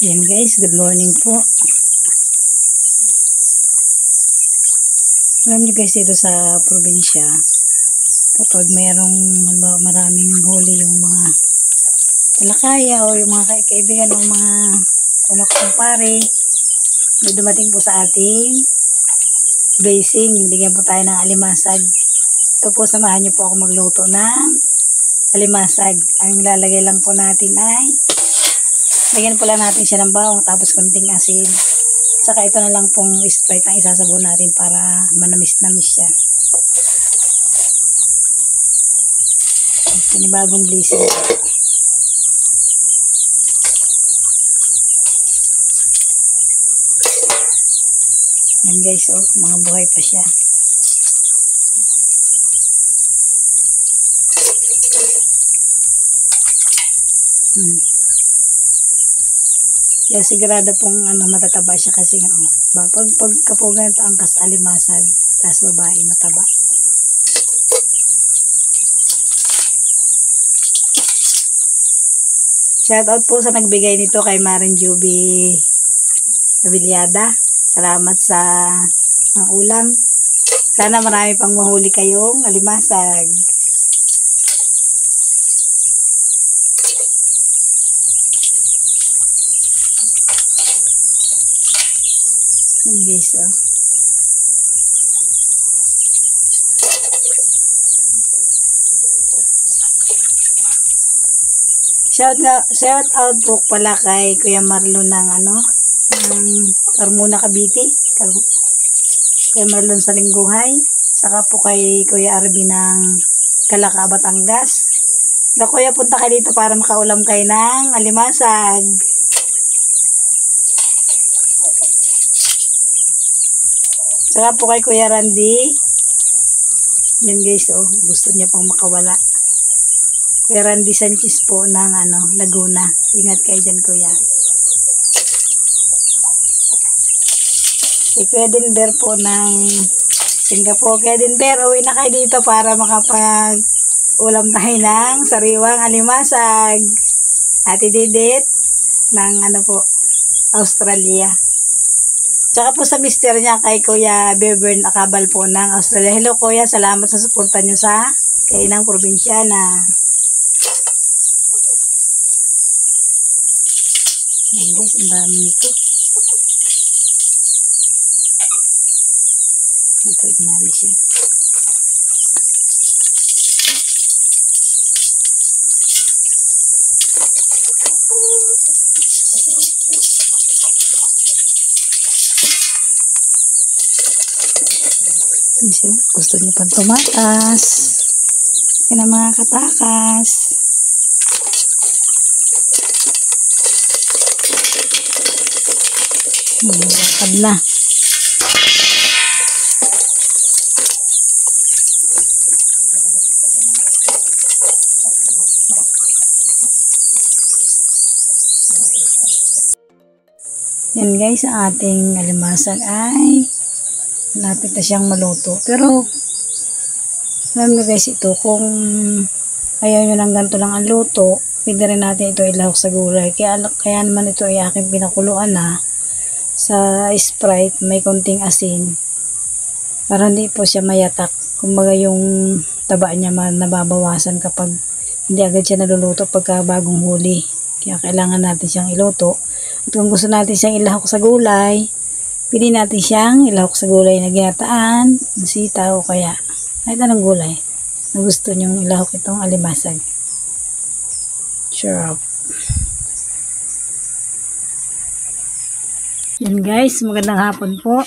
Ayan guys, good morning po. Alam niyo guys, dito sa probinsya, kapag mayroong maraming huli yung mga talakaya o yung mga kaibigan o mga kumpare, may dumating po sa ating blessing, bigyan po tayo ng alimasag. Ito po, samahan niyo po ako magluto ng alimasag. Ang lalagay lang po natin ay lagyan po lang natin siya ng bawang, tapos konting asin. Saka ito na lang pong Sprite ang isasabon natin para manamis-namis siya. Panibagong blessing. Yan guys, oh, mga buhay pa siya. Kaya sigurado pong matataba siya kasi pag kapugan ito ang kasalimasag, tas babae mataba. Shout out po sa nagbigay nito kay Marin Juby Abiliada. Salamat sa ang ulam. Sana marami pang mahuli kayong alimasag. Yan guys, oh. Shout out po pala kay Kuya Marlon ng Carmona Cavite. Kuya Marlon sa Lingguhay. Saka po kay Kuya Arby ng Calaca, Batangas. Kuya, punta kayo dito para makaulam kayo ng alimasag. Saka po kay Kuya Randy. Yan guys, oh, gusto niya pang makawala. Kuya Randy Sanchez po ng Laguna. Ingat kayo dyan, kuya. Kay Kuya Denver po ng Singapore. Kuya Denver, uwi na kayo dito para makapag-ulam tayo ng sariwang alimasag. Ate Didit ng Australia. Tsaka po sa mister niya kay Kuya Bevern Akabal po ng Australia. Hello kuya, salamat sa suporta niyo sa kainang probinsyana. Yan guys, ang dami nito. Ito, ignari siya. Gusto niyo pang tumatas. Yan ang mga katakas. Bakad na. Yan guys, ang ating alimasag ay lapit na siyang maluto. Pero alam nyo guys, ito kung ayaw nyo ng ganito lang ang luto, pwede rin natin ito ilahok sa gulay. Kaya naman ito ay aking pinakuluan na sa Sprite, may konting asin para hindi po siya mayatak. Kumbaga yung taba niya nababawasan kapag hindi agad siya naluluto pagka bagong huli. Kaya kailangan natin siyang iluto. At kung gusto natin siyang ilahok sa gulay, pili natin siyang ilahok sa gulay na ginataan, sitaw o kaya kahit anong gulay na gusto nyong ilahok itong alimasag. Sure. Yan guys, magandang hapon po.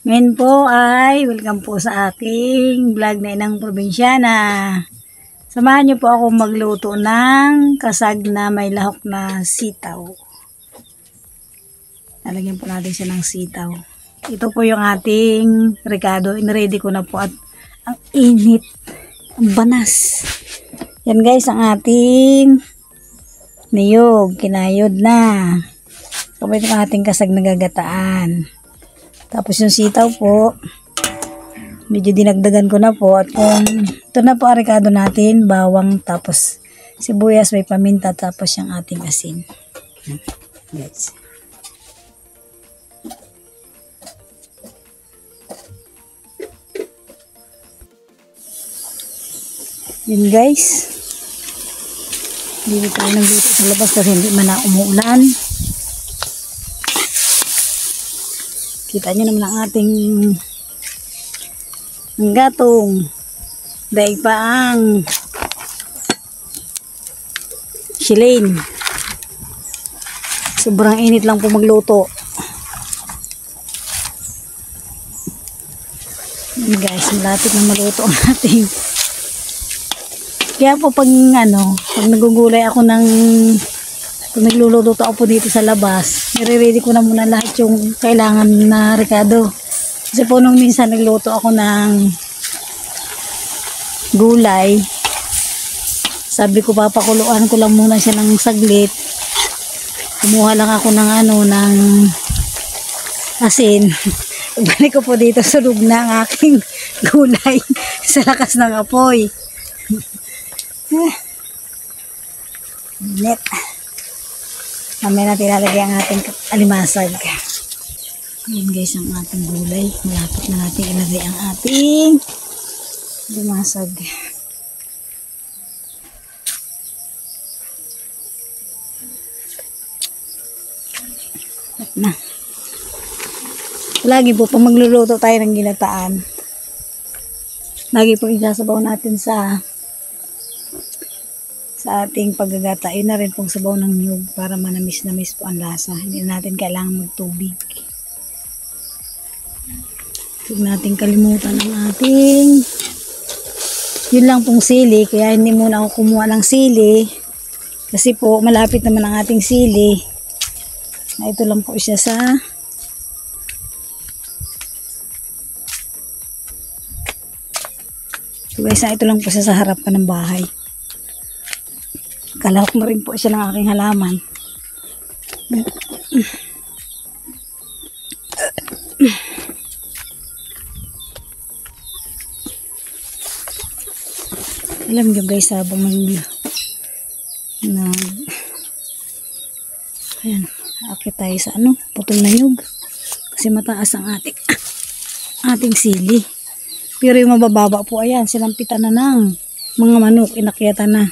Ngayon po ay welcome po sa aking vlog na Inang Probinsyana. Samahan niyo po ako magluto ng kasag na may lahok na sitaw. Lalagyan po natin siya ng sitaw. Ito po yung ating rekado. Inready ko na po at ang init. Ang banas. Yan guys, ang ating niyog. Kinayod na. Tapos ito ang ating kasag na gagataan. Tapos yung sitaw po, medyo dinagdagan ko na po. At kung ito na po ang rekado natin, bawang, tapos sibuyas, may paminta, tapos yung ating asin. Guys. Yun guys. Hindi tayo nagluto sa labas kasi hindi man na umuulan. Kita nyo naman ang ating gatong. Daig pa ang Shilane. Sobrang init lang po magluto. Yun guys, malapit na maluto ang ating. Kaya po pag nagugulay ako pag nagluluto ako po dito sa labas, nire-ready ko na muna lahat yung kailangan na rekado. Kasi po nung minsan nagluto ako ng gulay, sabi ko papakuluan ko lang muna siya ng saglit. Kumuha lang ako ng asin. Balik ko po dito, sulog na ang aking gulay sa lakas ng apoy. Net. Mamaya natin ilalagay ang ating alimasag. Ayan guys ang ating gulay. Malapit na natin ilagay ang ating alimasag. At na. Lagi po pag magluluto tayo ng ginataan, lagi po isasabaw natin sa ating paggagata. Yun na rin pong sabaw ng niyog para manamis-namis po ang lasa. Hindi natin kailangan magtubig. Huwag natin kalimutan ang ating yun lang pong sili. Kaya hindi muna ako kumuha ng sili kasi po malapit naman ang ating sili. Na ito lang po siya sa so guys, ito lang po siya sa harapan ng bahay. Kalahok na rin po siya ng aking halaman. Alam nyo guys, habang ayan, akit tayo sa putol na nyug. Kasi mataas ang ating sili. Pero yung mabababa po, ayan, sinampitan na ng mga manok, inakyatan na.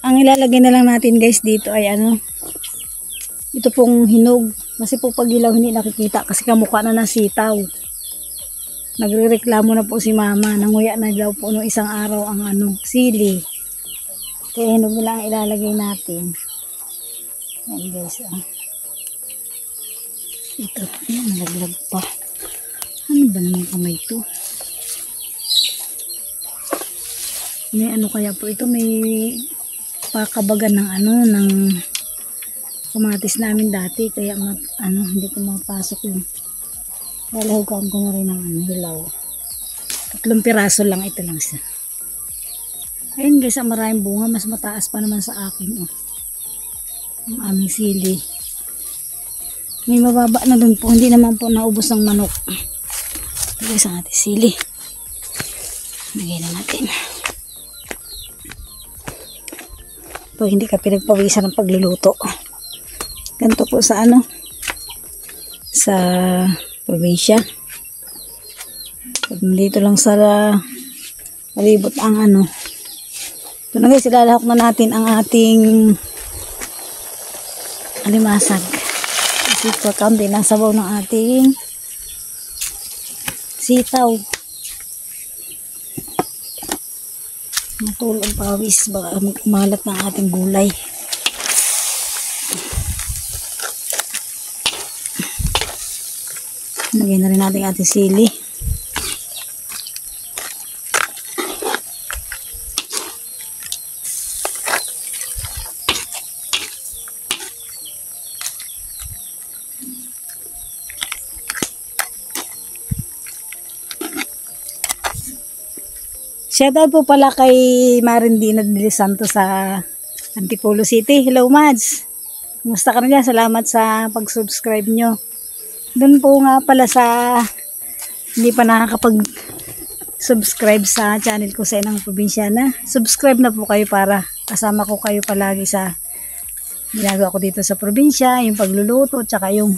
Ang ilalagay na lang natin guys dito ay ito pong hinog. Kasi po pag ilaw hindi nakikita kasi kamukha na ng sitaw. Nagrereklamo na po si mama. Nanguya na daw po noong isang araw ang sili. Kaya hinog na lang ilalagay natin. Yan guys. Ito. Yan, nalaglag pa. Ano ba naman kamay ito? May kaya po ito? May pakabagan ng kamatis namin dati kaya hindi ko mapasok yun. Lalahugan ko na rin ng hilaw. 3 piraso lang, ito lang siya. Ayun guys, ang maraming bunga, mas mataas pa naman sa akin ang aming sili. May mababa na dun po, hindi naman po naubos ng manok. Ito guys ang ating sili. Lagay na natin. Pag hindi ka pinagpawisan ng pagluluto. Ganito po sa sa probinsya. Pag dito lang sa palibot ang ito na guys, ilalahok na natin ang ating alimasag. Kasi po kaunti ng sabaw ng ating sitaw. Matulog pawis, baka umalat ng ating gulay. Lagyan na rin natin ating sili. Shoutout po pala kay Marindina de Santos sa Antipolo City. Hello Mads. Kumusta ka na dyan? Salamat sa pag-subscribe nyo. Doon po nga pala sa hindi pa nakakapag-subscribe sa channel ko sa Inang Probinsyana. Subscribe na po kayo para kasama ko kayo palagi sa ginagawa ko dito sa probinsya, yung pagluluto, tsaka yung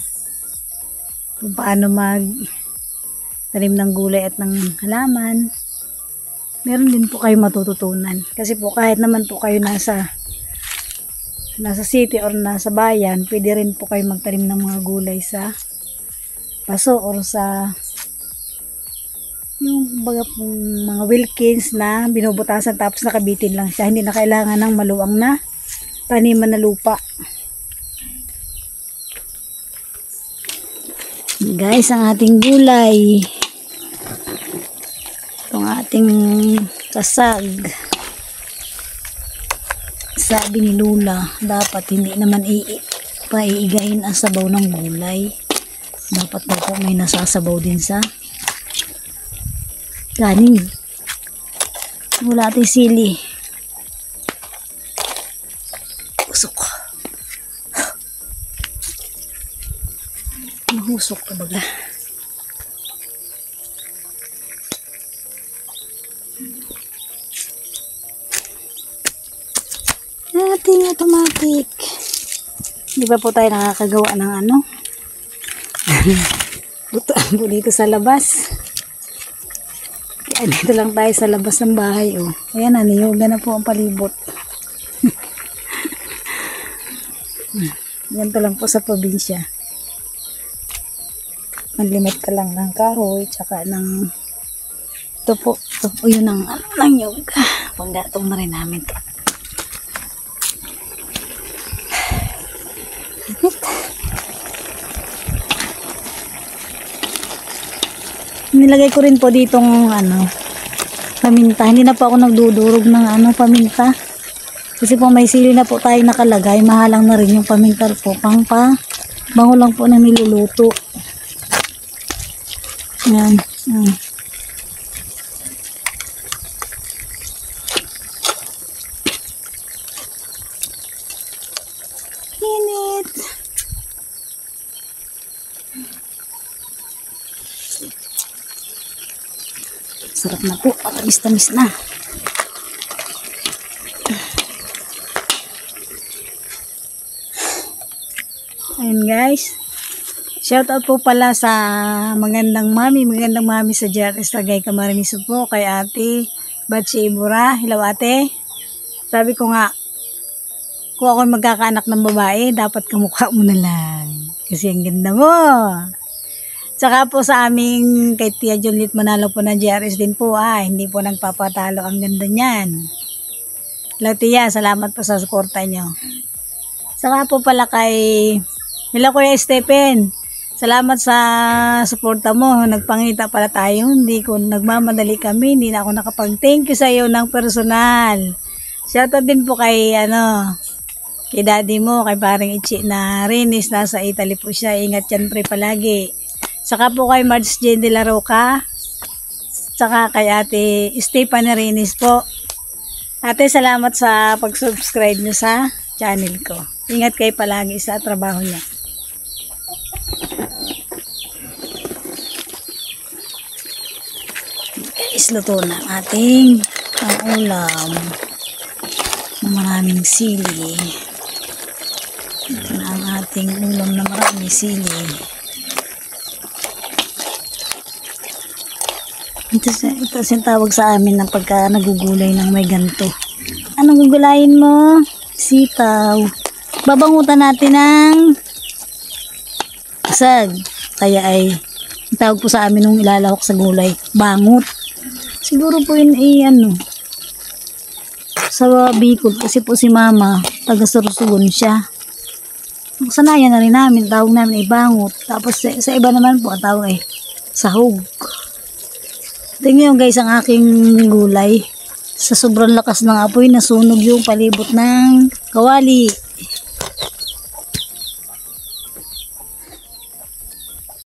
kung paano tanim ng gulay at ng halaman. Meron din po kayo matututunan. Kasi po kahit naman po kayo nasa city or nasa bayan, pwede rin po kayo magtanim ng mga gulay sa paso or sa yung mga Wilkins na binubutasan tapos nakabitin lang siya. Hindi na kailangan ng maluwang na taniman na lupa. Guys, ang ating gulay. Itong ating kasag. Sabi ni Lula, dapat hindi naman paiigain ang sabaw ng gulay. Dapat daw po may nasasabaw din sa kanin. Wala tayong sili. Usok. Mahusok ka baga. Ating automatic. Di ba po tayo nakakagawa ng ano? Butuan po dito sa labas. Dito lang tayo sa labas ng bahay. Oh. Ayan na, niyuga na po ang palibot. Ganito lang po sa probinsya. Manlimit ka lang ng kahoy, tsaka ng ito po yun ang nyuga. Panggatong na rin namin ito. Nilagay ko rin po ditong paminta. Hindi na po ako nagdudurog ng paminta. Kasi po may sili na po tayo nakalagay. Mahalang na rin yung paminta po. Bango lang po na niluluto. Yan. Init. Sarap na po. Tamis-tamis na. Ayun guys. Shout out po pala sa magandang mami sa JRS Tagay Camarines po. Kay ate Batsi Ibura. Hello ate. Sabi ko nga, kung ako magkakaanak ng babae, dapat kamukha mo na lang. Kasi ang ganda mo. Tsaka po sa aming kay Tia Juliet Manalo po ng JRS din po. Hindi po nagpapatalo. Ang ganda niyan. Hello Tia, salamat po sa suporta nyo. Tsaka po pala hello Kuya Stephen. Salamat sa suporta mo. Nagpangita pala tayo. Hindi ko nagmamadali kami. Hindi na ako nakapag-thank you sa iyo ng personal. Shoutout din po kay daddy mo, kay parang Ichi na Rinis. Nasa Italy po siya. Ingat yan pre palagi. Saka po kay Marge Jane de la Roca. Saka kay ate Stephanie Rinis po. Ate, salamat sa pag-subscribe nyo sa channel ko. Ingat kayo palagi sa trabaho niya. Guys, luto na ating ulam. Maraming sili. Ito na ang ating ulam na maraming sili. Ito yung tawag sa amin ng pagka nagugulay ng may ganto. Anong gugulayin mo? Sitaw. Babangutan natin ng kasag. Kaya ay tawag po sa amin nung ilalawak sa gulay, bangut. Siguro po yun sa Bicol kasi po si mama taga Sorsogon siya. Sanayan na rin namin, tawag namin ay bangut. Tapos sa iba naman po ang tawag ay sahog. Tingnan nyo guys ang aking gulay. Sa sobrang lakas ng apoy, nasunog yung palibot ng kawali.